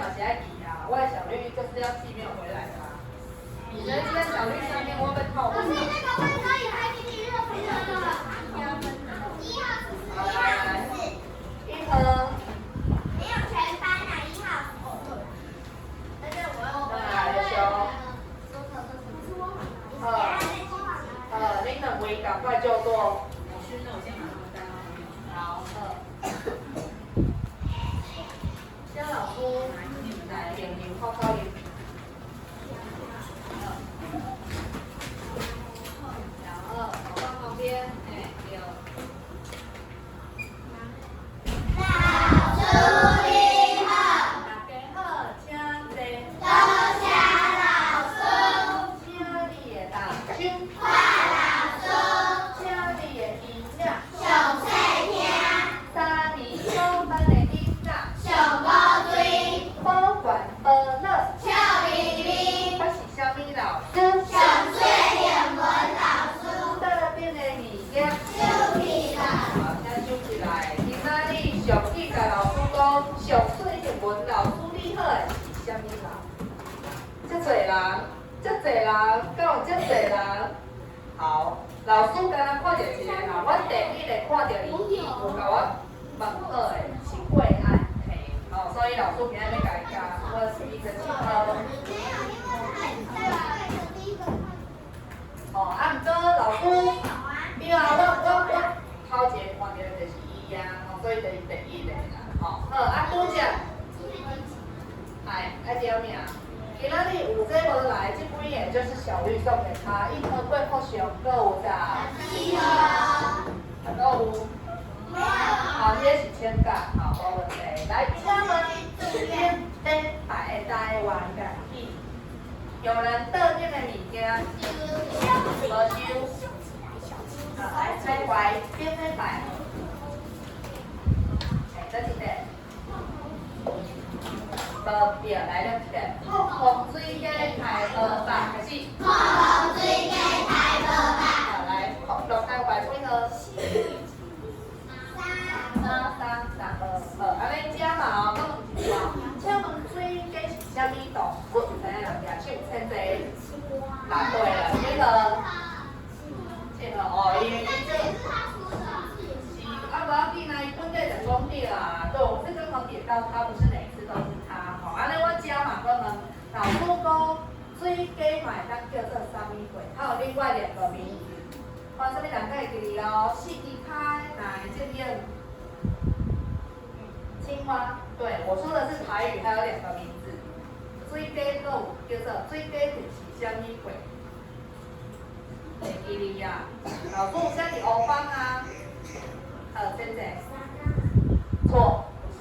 嘛是爱记啊，我的小绿就是要记没有回来的啊。你觉得今天小绿下面会被套路？可是那个温哥也还给你热水的了。好，来，一盒。没有全班啊，1号。而且我又来，小。恁两位赶快就坐。好，先老师来点名泡泡饮。然后放旁边，哎，对。老师你好。大家好，请坐。多谢老师。请你的大手。快老师。请你的音量。上细听。3年小班的囡仔。上高追。保管保乐。笑眯眯。我是啥物老师？上水英文老师。桌顶的物件。收起来。好，请收起来。今仔日上去甲老师讲，上水英文老师你好的是啥物人？遮侪人，遮侪人，敢有遮侪人？好，老师刚刚看到一个人，我第一个看到伊，有甲我问好的是惠爱，嘿，好，所以老师今日要甲伊教，我是一个记号。没有，因为他也在对的第一个看。哦，啊，毋过老师，有啊。对啊，我头前看到的就是伊啊，所以就是第一个啦，吼，好，啊，拄只，哎，爱叫名。今仔日有这无来，这几个就是小绿送给他，一颗贵福熊购物的，记号。购物。好，这是请假，好，无问题。来，请问这边摆的台湾家己，有人倒进的物件，无收。好，来拆怀边边摆。哎，这一个。无对，来了一个。风水鸡太无吧，开始。风水鸡太无吧。好，来，落台怀几号？安尼遮嘛哦，讲毋是话，请问水鸡是啥物动物？知影人举手，千济。答对了，几号？7号哦，因为这也是他说的。是啊，无要紧啊，伊本来就讲对啦。对，我是刚好点到他，不是每次都是他。吼，安尼我遮嘛，我问老师讲，水鸡嘛会当叫做啥物货？还有另外2个名字，看啥物人会记哦？四肢开来这边。青蛙，对我说的是台语，还有2个名字，水鸡还有叫做水鸡是啥物货？会记哩呀，老师有写伫黑板啊，真正错，不是，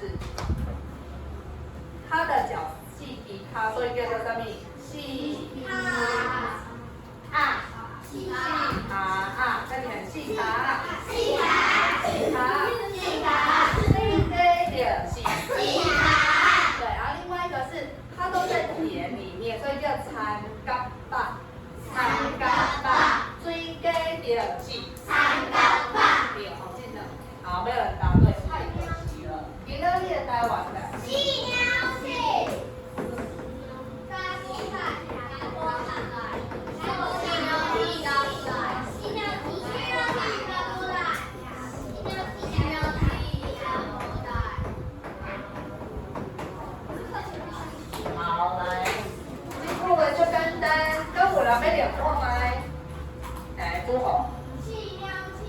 它的脚细皮它，所以叫做啥物？细啊，细啊，跟你很细啊，细卡。细啊。细卡。是对，然后另外一个是它都在田里面，所以叫参甲巴。参甲巴，水鸡就是参甲巴。对，好近的。好，没有人答对，太可惜了。今仔日的台湾的。细鸟气。加鸡蛋，加多蛋来。还有细鸟皮加出来。细鸟皮加出来。细鸟皮加出来。好，来，这个就简单，跟有人要练看麦。来，拄好。细鸟气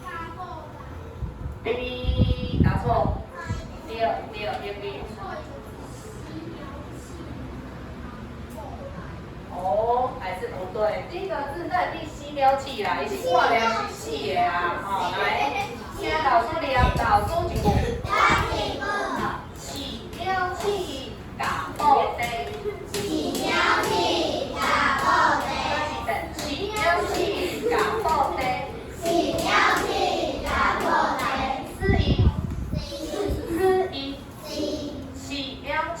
加多蛋。 baby 答错。对，baby。哦，还是不对。第一个字在第四秒起啦，伊是看了是死的啊。好，来，请老师念老师一句。起了起，打破地。起了起，打破地。起了起，打破地。起了起，打破地。思怡。思怡。起了起。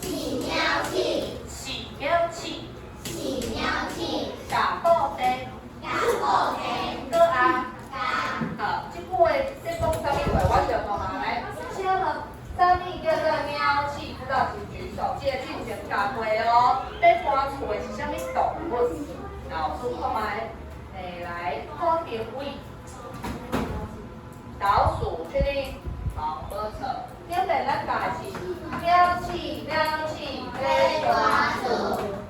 起了起。起了起。起了起。打破地。打破地。哥啊。好，这句话在讲啥物话？我想问下来，请问啥物叫做鸟气？知道是举手，记得进行答会哦。要搬厝的是啥物动物？老师看卖，来好评位。老鼠确定？好，没错。因为咱家是喵气喵气飞大树，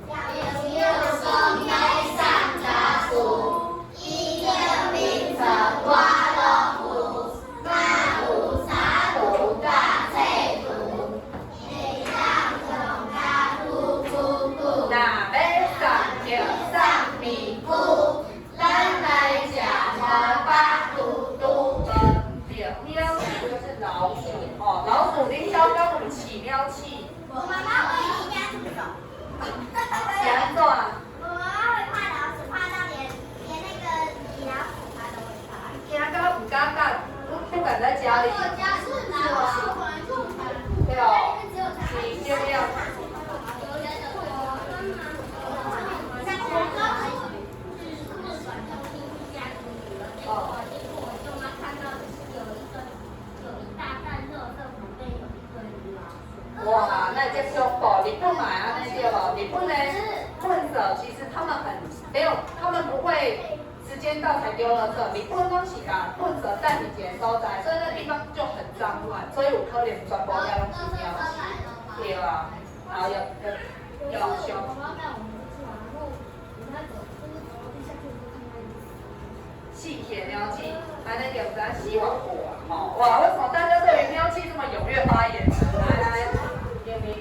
有松cây上杂树，一六冰城花龙湖，马虎沙土大翠土，地上种咖咕咕咕，那要上就上米糊，咱来吃花巴嘟嘟。喵气就是老鼠哦，老鼠您刚刚我们起喵气，我妈妈会离家出走。怎样？我妈妈会怕老鼠，怕到连那个米老鼠她都会怕。惊到不敢干，不敢在家里。我家是老鼠，对哦，你要不要？哇，那这凶暴！日本买啊那些哦，日本呢，混色其实他们很没有，他们不会时间到才丢垃圾。日本东西啊，混色在你捡收在，所以那地方就很脏乱，所以有可能全部要用纸尿洗。对啊，然后有凶。细铁喵气，还能有咱希望过啊！哦，哇，为什么大家对于喵气这么踊跃发言？来来，点名。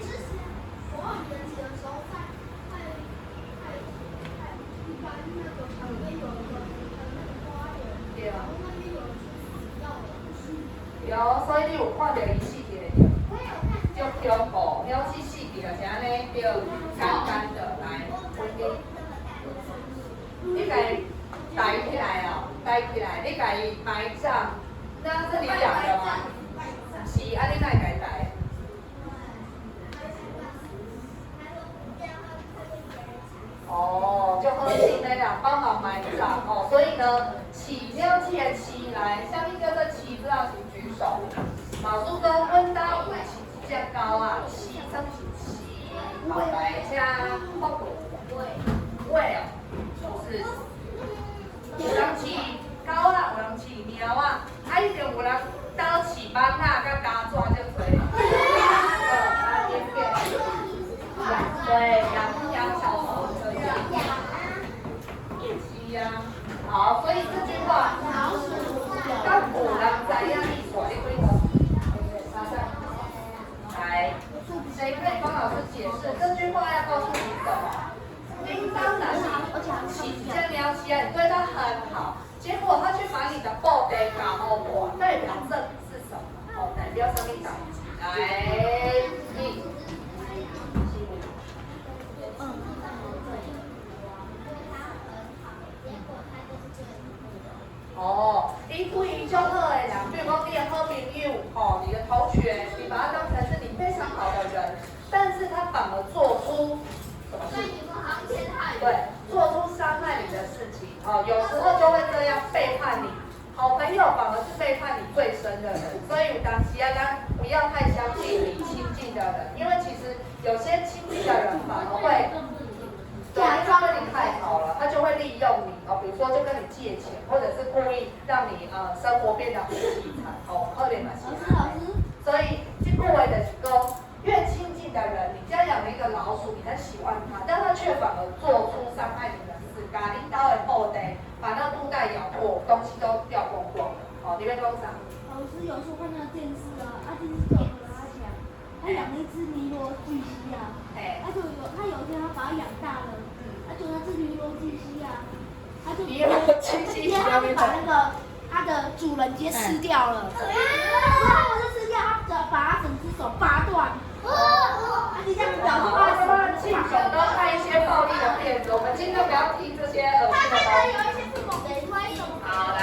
对啊。有，所以你有看到伊细铁的，就恐怖，喵气细铁就是安尼，就干干的来，你该抬起来哦，抬起来，你该埋葬，那是你养的吗？是，啊，你哪会该抬？哦，就喝气那样帮忙埋葬哦，所以呢，起喵气的起来，下面叫做起字要请举手。老师说温到五起比较高啊，起升起起，好来加后果，喂哦，就是。有人饲狗啊，有人饲猫啊，啊一定有人斗饲蠓仔甲家蛇足多。对，养小狗可以。是啊，好，所以这句话，当古人知影意思，你几个？来，谁可以帮老师解释这句话要告诉你什么？叮当男起这喵气啊，你对他很好，结果他却把你的布袋搞破，代表这是什么？哦，代表什么意思？来，你。哦，伊对伊就好的人，比如讲你的好朋友，哦，你的同学，你把他当成是你非常好的人，但是他反而做出什么事？对，做出伤害你的事情，哦，有时候就会这样背叛你。好朋友反而是背叛你最深的人，所以当时啊，咱不要太相信你亲近的人，因为其实有些亲近的人反而会。对，因为他对你太好了，他就会利用你哦，比如说就跟你借钱，或者是故意让你生活变得很凄惨哦，可怜嘛是。所以这句话就是说，越亲近的人，你家养了一个老鼠，你很喜欢它，但它却反而做出伤害你的事，把你刀的后袋，把那布袋咬破，东西都掉光光了。哦，你被多少？老师有时候看那个电视啊，电视就有跟他讲，他养了一只尼罗巨蜥啊，他有一天他把它养大了，就那只尼罗巨蜥啊，他就直接他就把那个它的主人直接吃掉了，然后我就吃掉，他把它整只手拔断，你这样表示他敬酒都看一些暴力的片子，我们尽量不要听这些恶心的东西。有一些是猛的，好，来，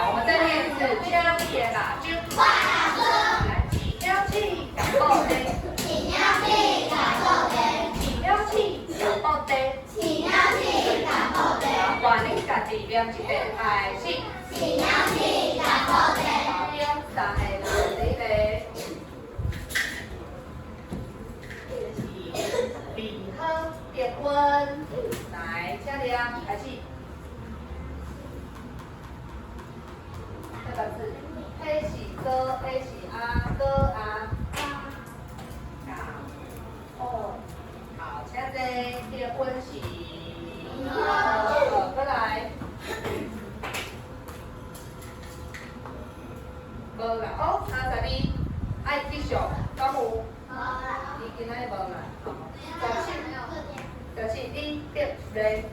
我们再练一次，枪也打就。来，起喵气，感冒的。起喵气，感冒的。起喵气，感冒的。起喵气，感冒的。换你家己念一遍，开始。起喵气，感冒的。两三个，来，电温，来，请你啊，开始。这个字，黑是哥，黑是阿哥阿。哦，好，请坐，电温是过来。无啦，哦，32，爱继续，敢有？你今仔日无来，就是你对人。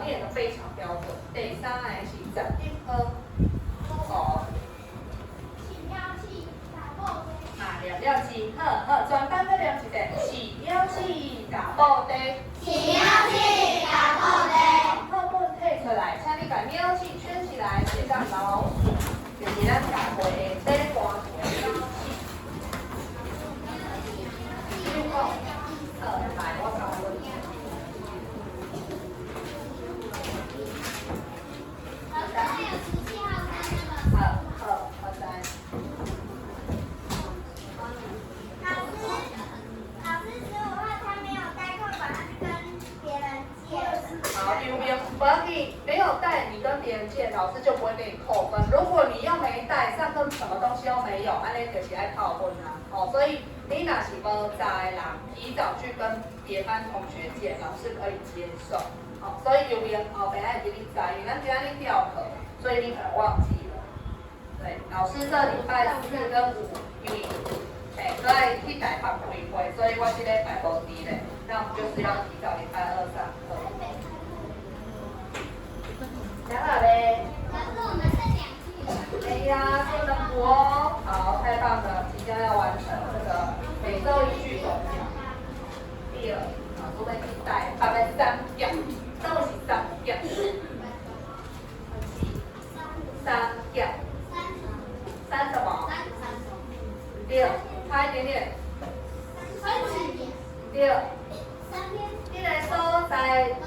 念得非常标准。第三个是11号，哦。念了字，好，全班要念一个，饲鸟鼠打布袋。课本摕出来，请你把鸟鼠圈起来，写上老鼠，就是咱教会的底歌词的鸟鼠。来，我教你。没有带，你跟别人借，老师就不会给你扣分。如果你又没带，上课什么东西又没有，安尼就是爱扣分啦。哦，所以你若是无在的人，提早去跟别班同学借，老师可以接受。哦，所以有边后边爱给你在，因为咱今天你调课，所以你可能忘记了。对，老师这礼拜4跟5，因为所以去台北开会，所以我这礼拜无伫咧，那我们就是要提早礼拜2上课。讲好嘞。哎呀，做得不哦，好，太棒了，即将要完成这个每周一句总讲。第二，做在第带3讲，都是3讲。3讲。3什么？6，差一点点。6。你来说在3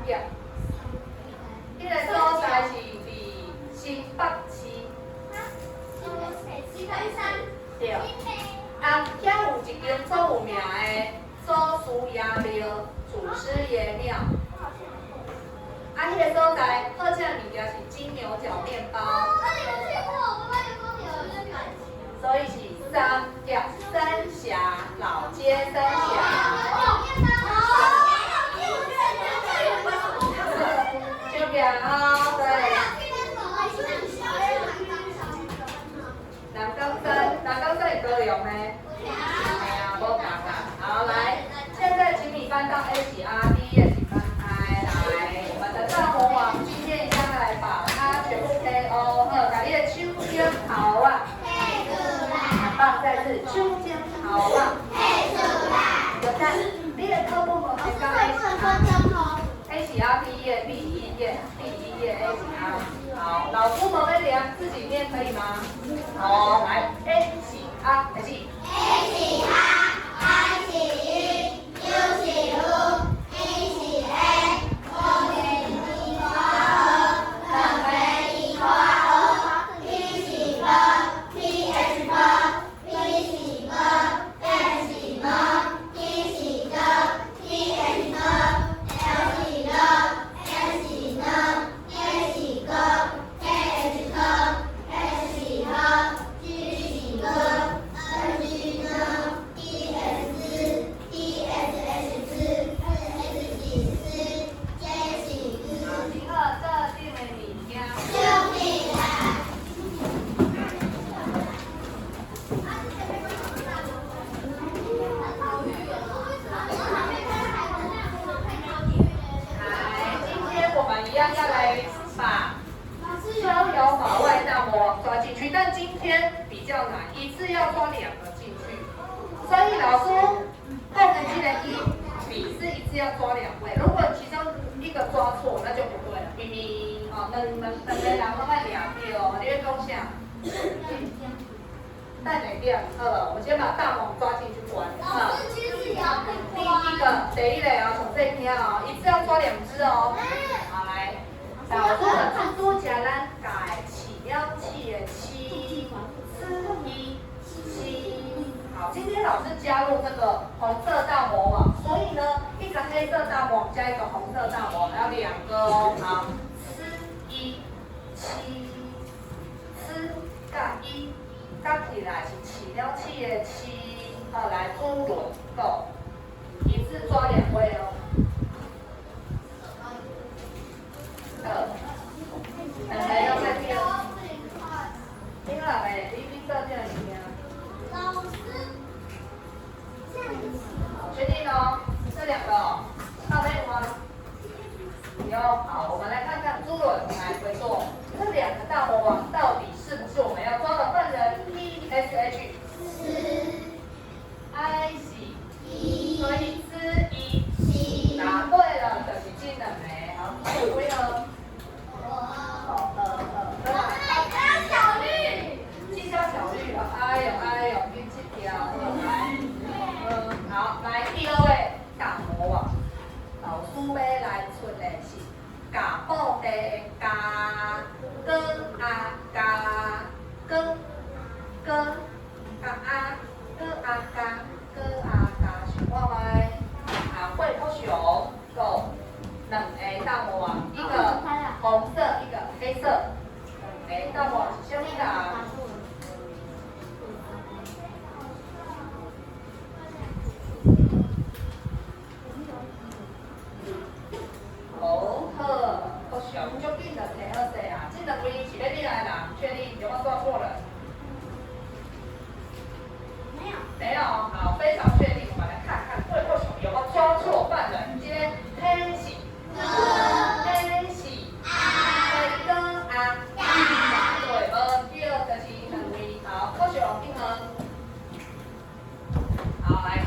讲。你个所在是伫新北市。对。啊，遐有一间足有名的祖师爷庙，祖师爷庙。啊，迄个所在好食物件是金牛角面包。所以是3讲三峡老街三峡。就这样哦，对。南岗镇高雄呢？哎呀，无共啊。好，来，现在请你翻到 A 起 R， 第一页请翻开来。我们的大魔王今天一样来把它全部 KO， 好，把你的手尖头啊。很棒，再次手尖头啊。有看，你的课本无翻到 A 起 R。A 起 R 第一页第1页A 起 R。好，老师们会量自己念可以吗？好，来 A 起 R 开始。A 起 R，I 起 U，U 起 U，E 起 A，O 起 E 括号，F 起 E 括号，P 起 P，P H 括 ，P 起 F 起 P 起 P H 括 ，L 起 S 起 A 起 K H 括 ，H 起 G 起 N 起 E S D S H 起 J 起第二，这定为你家。兄弟啦。来，今天我们一样要来把逍遥法外大魔王抓进去，但今天比较难，一次要抓2个进去，所以老师后面记得比是一次要抓2位，如果其中一个抓错，那就不对了。明明哦，两个人都卖2票哦，你会讲啥？带哪点？好了，我们先把大魔王抓进去关。好。第一个哦，从这边哦，一次要抓2只哦。好，来，老师的蜘蛛夹咱改饲了饲的饲，起来是起了气的气，好来猪轮够，一次抓2位哦。2个要再听。听了没？你做这样听。老师，好，确定哦，这2个哦，到没有吗？有，好，我们来看看猪轮来回做这2个大魔王到底是不是我们要抓的犯人 ？PSH。I C。所以之一。答对了，就是这2个。好，还有几个？小绿，记小绿了，哎呦，第7条，好，来第2位大魔王，老师要来出的是假布袋的假，跟啊假，跟啊假，想看麦，会不熊，Go，2个大魔王，一个红色，一个黑色。大魔王是什么人？好小，就变得挺好势啊！这2位是要你来啦，确定有没有抓错人？没有，好，非常确定。我们来看看会不熊有没有抓错犯人。今天黑是好，科学王平衡。好，来第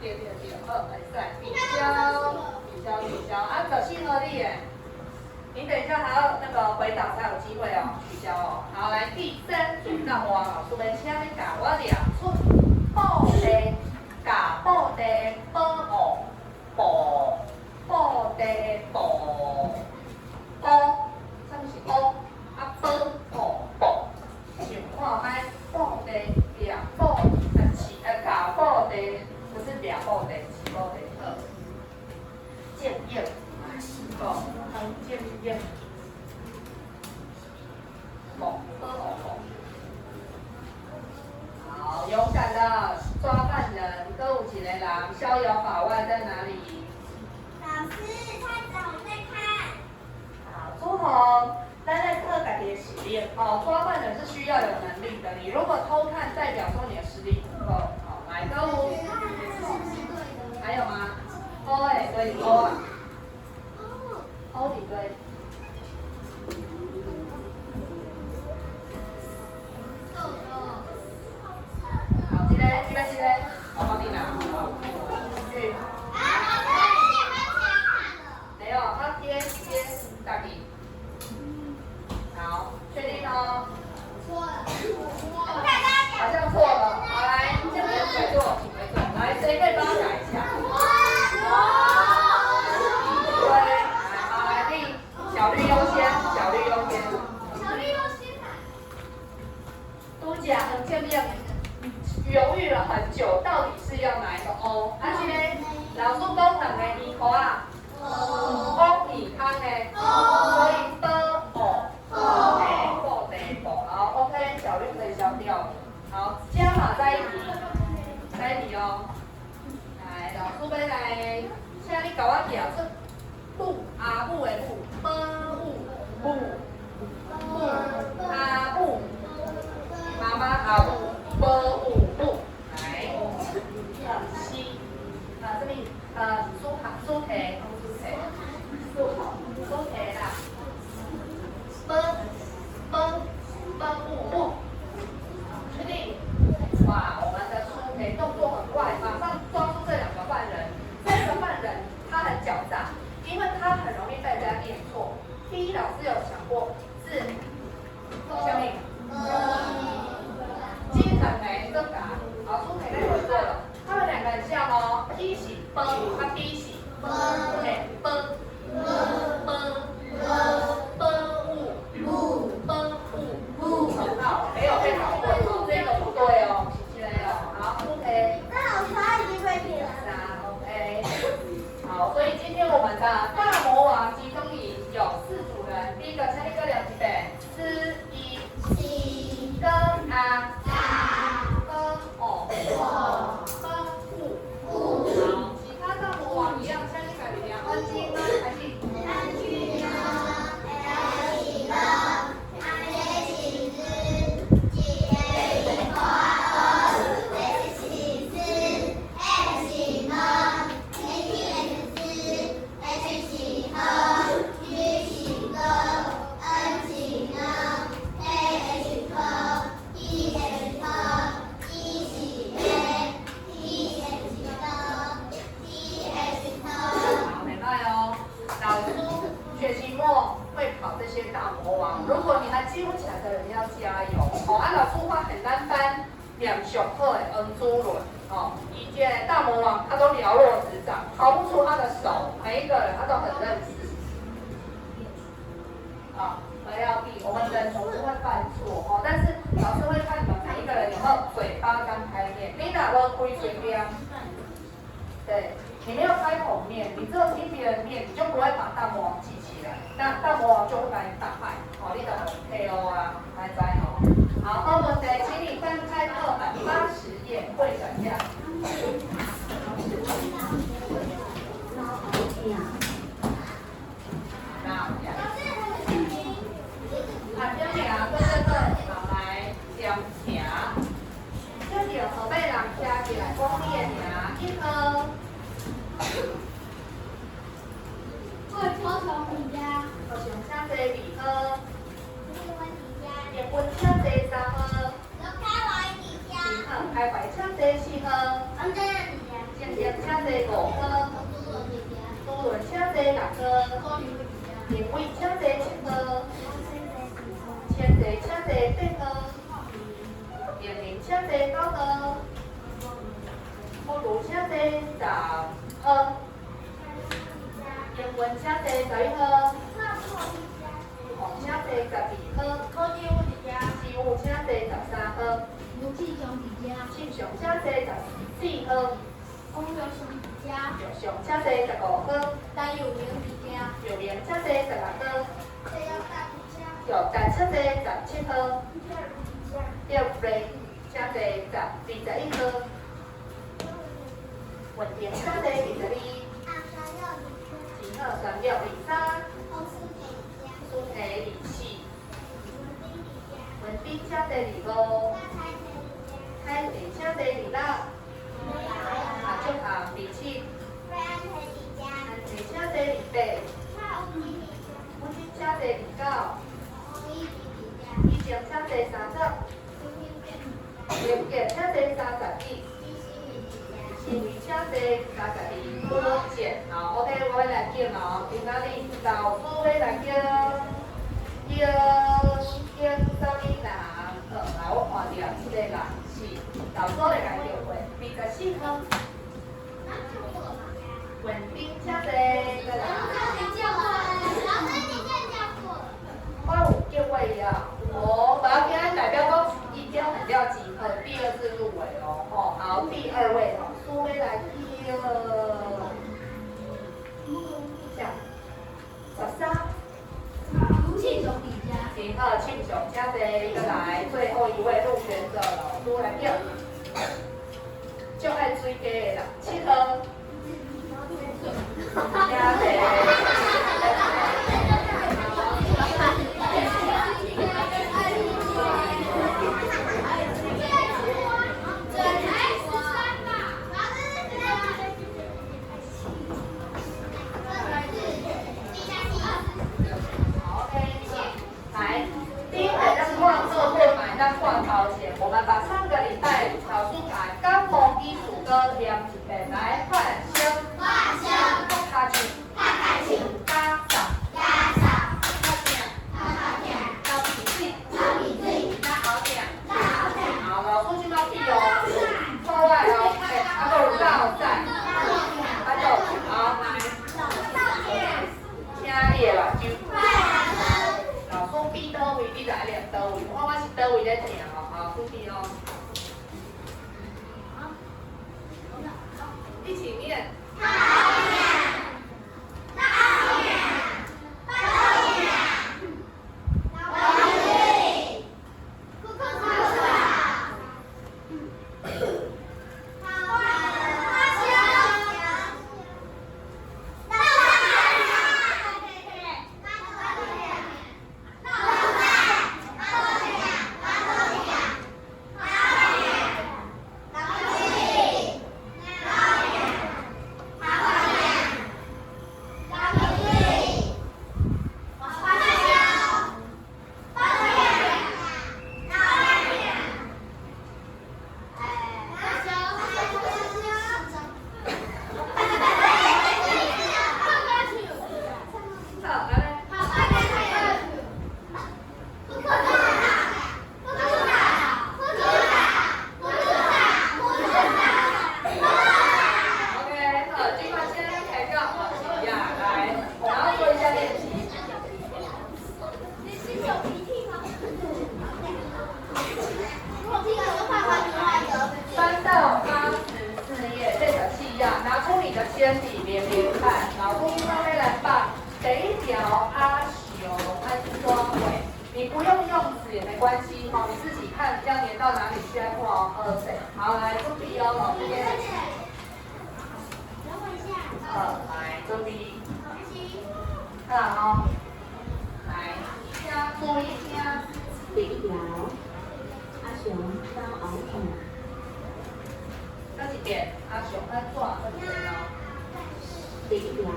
对，比较，可惜合力耶。你等一下还要回答才有机会哦，取消哦。好，来第3组大魔王老师们，请你教我2出布袋，假布袋布哦布袋布，什么是布？布哦，想看卖布袋抓布，假布袋，不是抓布袋，是布袋好。建业，很建业，好，勇敢的抓犯人，歌舞几人狼，逍遥法外在哪里？老师，他总在看。好，朱红，咱在课改的实验哦，抓犯人是需要有能力的，你如果偷看，代表说你的实力不够。好，来歌舞，还有吗？所以O啊。O 你对。好，这个，我帮你拿。去。没有，他贴大地。好，确定哦。错了。好像错了。好，来，这边回做，来，谁可以帮他改一下？小绿优先。都讲很见面，犹豫了很久，到底是要哪一个 O？ 而且老师讲2个2块啊，O 2康的，所以布，好 ，OK， 小绿可以消掉了。好，加码再一题哦。来，老师要来，请你给我调出母阿母的母，母阿母，妈妈阿母，母，来，西，这边苏提啦，母，确定？哇，我们的苏提动作很快，马上抓住这2个犯人。这个犯人他很狡诈，因为他很容易被人家念错。第一，老师有讲过是什么？金城梅这个，好，苏培在回做了。他们2个很像哦，P 是崩，他 B 是崩，很好，没有被考过哦，这个不对哦，记得哦。好，苏培。那老师他已经被骗了。OK。好，所以今天我们的大魔王集中营有4组人，第一个，请你各聊几遍，之一。王。如果你还记不起来的人要加油哦。老师话很难班两雄鹤的恩珠伦哦，以及大魔王他都了若指掌，逃不出他的手，每一个人他都很认识。不要闭，我们人总是会犯错哦，但是老师会看你们每一个人有没有嘴巴张开面。你哪都开嘴边，对，你没有开口面，你只有听别人念，你就不会把大魔王记起来，那大魔王就会把你打败。哦，你就很 KO 啊，来摘哦。好，我们再请你翻开课本80页，会转下。后尾人徛起来讲你的名，1号。我超常回家。我上请坐2号。叶文请坐3号。4号，开怀请坐4号。静静请坐5号。杜伦请坐6号。林伟请坐7号。千坐请坐8号。明明请坐9号，不如请坐10号，英文请坐11号，红请坐12号，事务请坐13号，信上请坐14号，玉上请坐15号，玉明请坐16号，玉达请坐17号。叶瑞请坐21号，文婷请坐22，2号3六23，苏培24，文斌请坐25，海婷请坐26，阿祝行27，安琪请坐28，武君请坐29，医生请坐30。林杰请坐31，新宇请坐32，郭健，好 ，OK， 我要来叫哦，今仔日老师要来叫什么人？来，我看到这个人是老师来来叫过24号，文斌请坐我有叫过伊啊，我把他跟代表讲。一定很掉级，第2次入围哦。好，第2位哦，苏菲来叫13，庆雄请坐一个来，最后一位入选者了，苏来叫，就爱水鸡的啦，7号，我们把上个礼拜老师把高峰一组歌念一遍，来换声，卡去，加上，高鼻水，加好点，好，老师就要闭哦，错外哦，还有绕在，还有好，听你啦，就，老师闭倒位，你来念倒位，我是倒位在听哦。好，注意哦，一起念。你不用用纸也没关系哦，你自己看要粘到哪里去再画哦。对，好，来注意哦，老师先。来注意。看哦，来，听注意听。第一条，阿雄到后痛。这一遍，阿雄安怎？这一遍哦。第一条，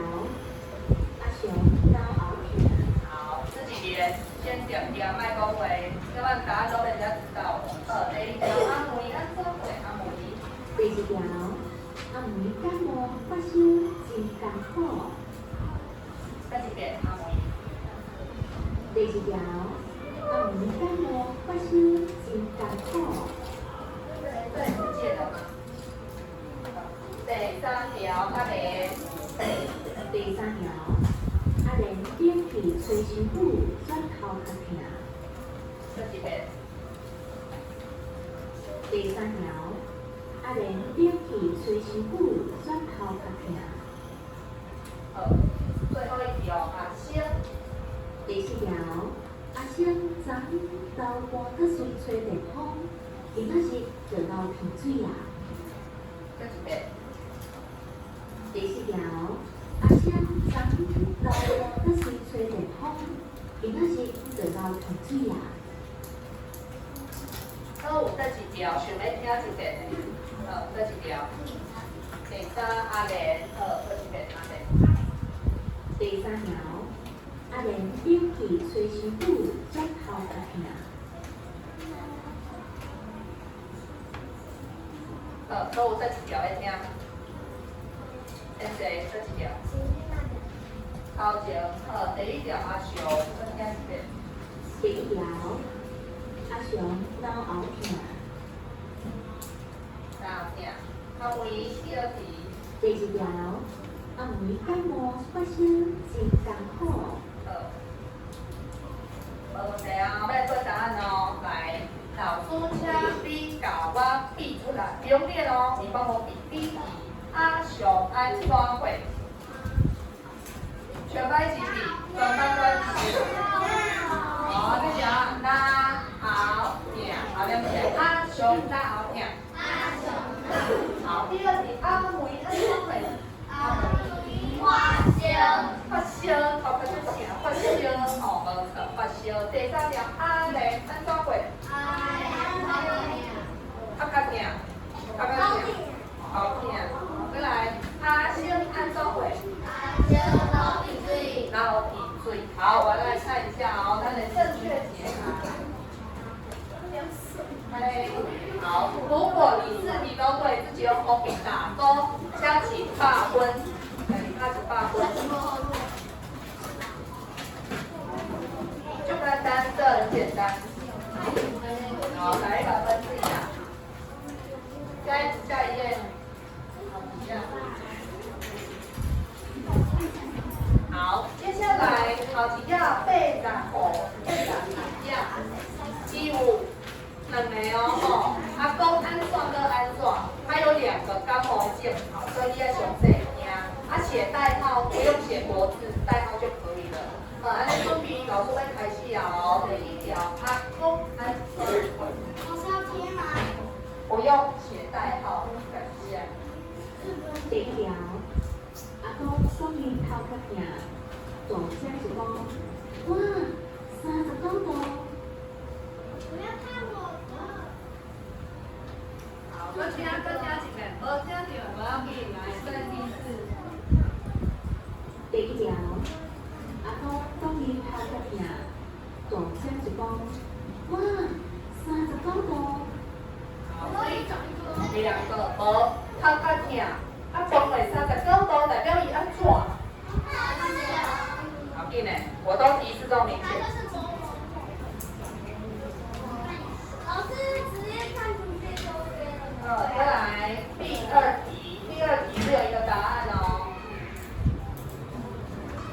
阿雄到后痛。好，自己练，先点点麦讲话，要不然答案都被人家知道了。第一条，阿梅安怎过？阿梅。第二条，阿梅感冒发烧真艰苦。这一遍，阿梅。第四条，阿梅感冒发烧真艰苦。对，不见了吗？第三条，阿莲。第三条，阿莲点去吹身躯，转头较疼。这一遍。第三条，阿莲点去吹身躯，转头较疼。好，最后一条，阿星。第四条，阿星昨昼搬去随吹电风，今仔日就到停水啦。这一遍。第四条，阿星昨昼搬去随吹电风，今仔日就到停水啦。好，有这一条，想要听一遍的。好，这一条。第三，阿莲。好，这一遍，阿莲。第三条，阿莲点去吹身躯，转头较疼。好，都有这一条要听。这一条。头前，好，第一条阿雄，再听一遍。第一条，阿雄脑后疼。三听，阿梅第二题。第一条，阿梅感冒发烧真艰苦。好，问题啊，要做答案哦。来，老师请你甲我比出来，不用念哦，你帮我比。第一题，阿雄安怎会？全班一起比，全班都一起。好，你讲哪后听，好，两遍。阿雄哪后听？好，第二题，阿梅安怎会？发烧，头壳就疼，发烧，哦，无错，发烧。第三条，阿莲安怎会？较疼，好疼。再来，阿星安怎会？脑皮水。好，我来看一下哦，它的正确解答。好，如果你四题都对，自己用红笔打勾，加起8分，加起8分，就单单，这很简单。好，来100分试一下。下一页，一样。好，接下来考题要背然后背然一样，第五。两个哦，阿公安怎跟安怎，它有2个刚好键，好，所以你要详细听。写代号不用写国字，代号就可以了。安尼准备老师要开始啊哦，第一条，阿公安怎会？老师要贴吗？不用写代号，感谢。第一条，阿公双面头较疼，大声一讲，哇，39度。不要看我。好，再听一遍，无听到无要紧，来再第4。第一条，阿公双面头较疼，大声一讲，哇，39度。好，所以2个无头较疼，讲话39度代表伊安怎？好紧嘞，我都提示这么明显。老师直接看出去就对了。再来第2题，第2题是有一个答案哦。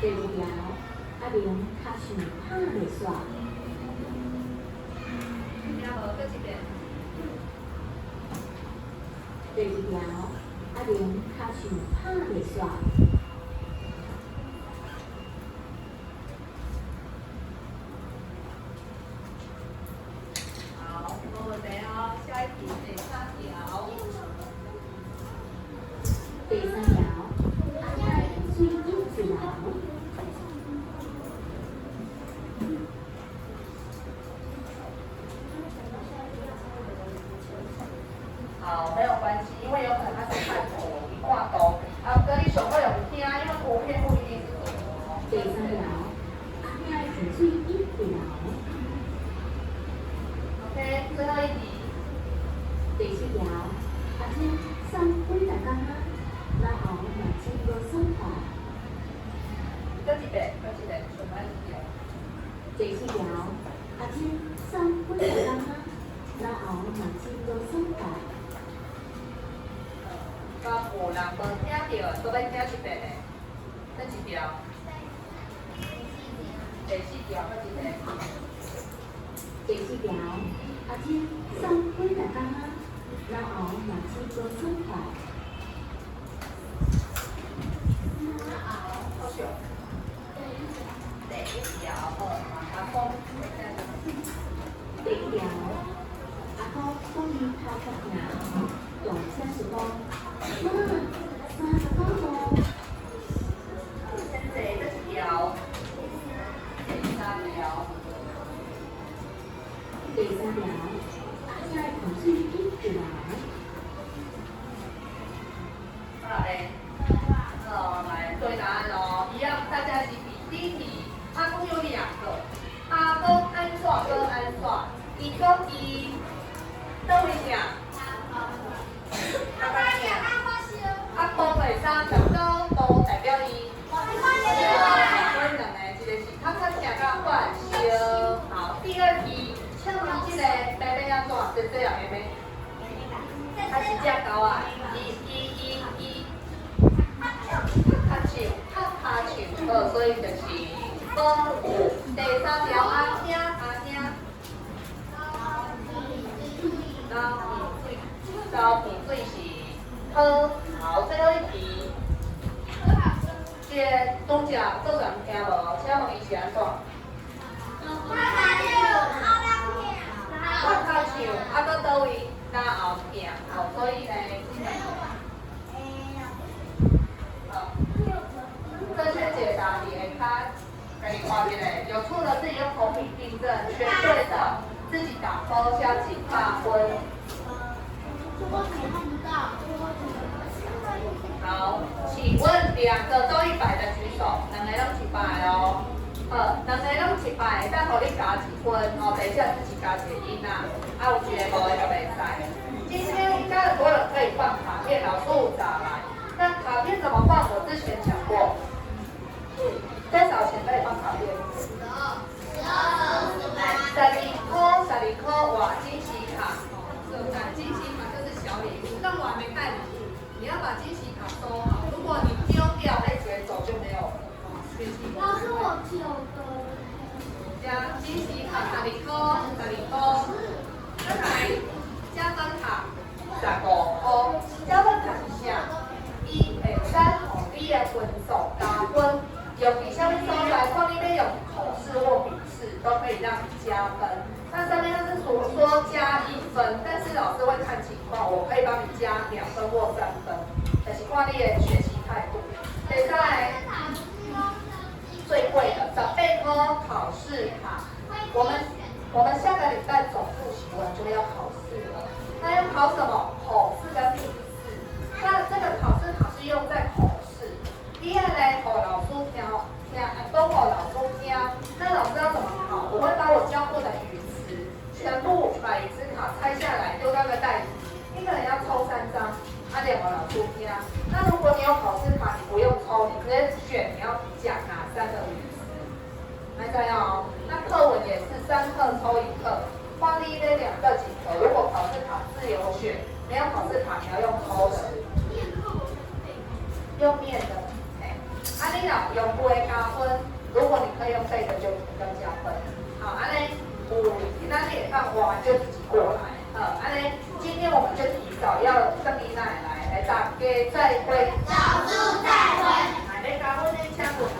第二条，阿玲较想拍袂煞。听无？搁一遍。第二条，阿玲较想拍袂煞。关系，因为有可能他是看图，一看图，啊，跟你上好用听，因为图片不一定是对的。第三条，阿兄情绪一条。OK， 最后一题。第四条，阿姐送几大工仔，然后嘛经过送货。这几遍，全班一条。第四条，阿姐送几大工仔，然后嘛经过送货。甲有人无听到，都要听一遍的。这几条？第四条，这一个。第四条，阿姐送几大工仔，然后嘛经过送货。好笑。第一条，好，阿公。第一条，阿公讲伊头壳痛，大声就讲，妈，39度。先坐这一条。第三条。第三条，阿姐情绪一直来。好嘞。来对答案哦，一样，大家一起比。第一题，阿公有2个，阿公安怎跟安怎？伊讲伊倒位行？阿公行。阿公的衫上高都代表伊。所以两个，一个是较较行较换烧。好，第二题，请问这个妹妹安怎？这样妹妹？还是只狗啊？他唱好，所以就是保有。第三条阿兄，高鼻水是好。好，最后一题，这个主角做人听无？请问伊是安怎？我较唱，啊，搁倒位？然后听，好，所以呢，正确解答你的卡，给你画面嘞，有错的自己用同笔订正，全对的自己打勾加几大分。好，请问2个都100的举手，2个都100哦。2个都100，但互你加1分哦，等一下自己加1个音啊。有一个无的就袂使。今天应该很多人可以放卡片，老师有找来。那卡片怎么放？我之前讲过。多少钱可以放卡片？12块哇，惊喜卡，惊喜卡就是小礼物，但我还没带礼物，你要把惊喜卡收好。如果你丢掉被卷走就没有了。老师，我9个。加惊喜卡12块，再来加分卡15块，加分卡是啥？1、2、3，你的分数加分。有比下面说来，放那边有口试或笔试，都可以让你加分。那上面它是说加1分，但是老师会看情况，我可以帮你加2分或3分，就是看你的学习态度。接下来最贵的18块考试卡，我们下个礼拜总复习完就要考试了。那要考什么？口试跟笔试。那这个考试卡是用在口试。第二呢，给老师听，都给老师听。那老师要怎么考？我会把我教过的语词全部把语词卡拆下来，丢到个袋子。一个人要抽3张，给老师听。那如果你有考试卡，你不用抽，你直接选你要讲哪3个语词。来这样哦。那课文也是3课抽1课，花力这2个几课。如果考试卡自由选，没有考试卡你要用抽的，用面的。你若用背加分，如果你可以用背的就要加分。好，那你也放完就自己过来。今天我们就提早要跟你奶奶来大家再会。老师再会。来，你加分你请过来。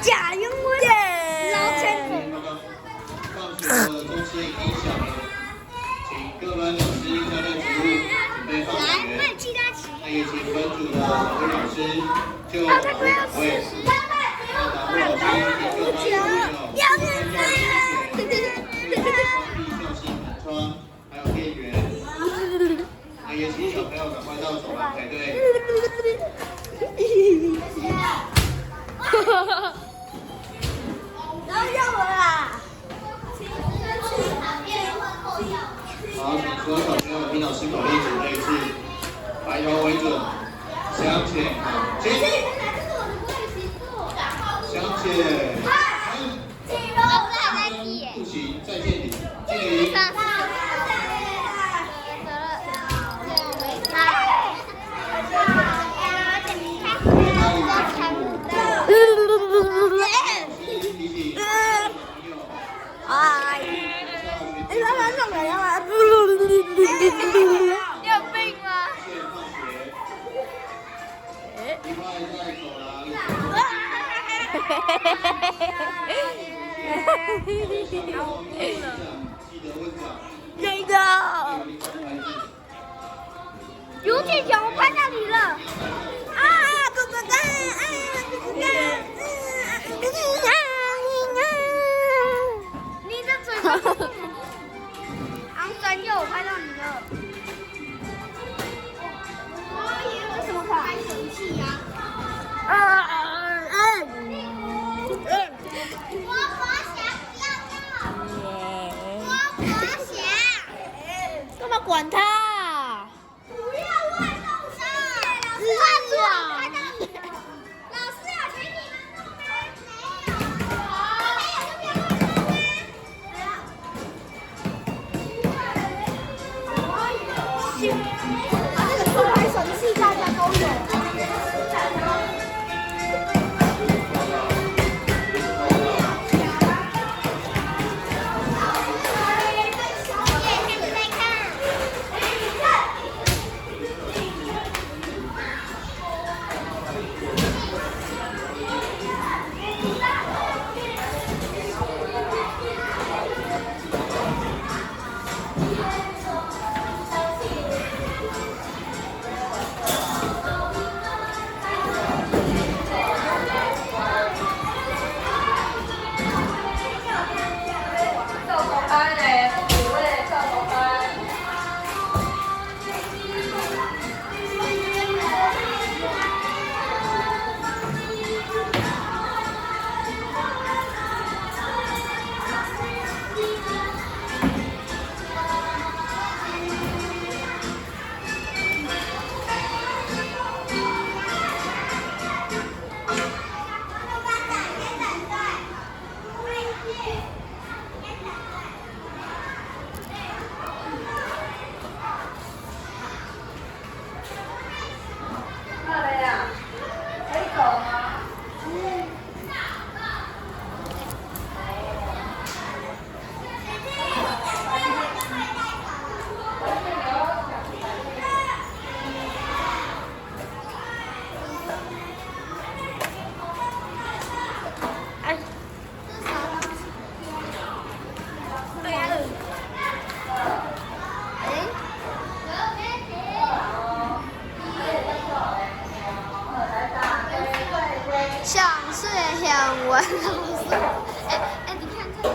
贾云文，老千报告，放学的钟声已经响了，请各班老师交代职务，准备放学。那也请分组的小辉老师就好位，那打呼老师给各班小朋友关闭教室门窗，还有电源。那也请小朋友赶快到走廊排队。然后要我啦。好，请所有小朋友听老师口令准备一次，抬头为准，向前，起，向前，不行，再见礼，敬礼。你有病吗？一块在走廊。记得问长。那个刘俊强，我拍到你了！啊，哥哥哥，你的嘴巴，昂三佑，我拍到你了。为什么卡？开生气呀！干嘛管他？不要乱动手！是啊。老师有请你们弄吗？没有。没有就不要乱动啊！那个自拍神器大家都有。像是很文老师，你看这。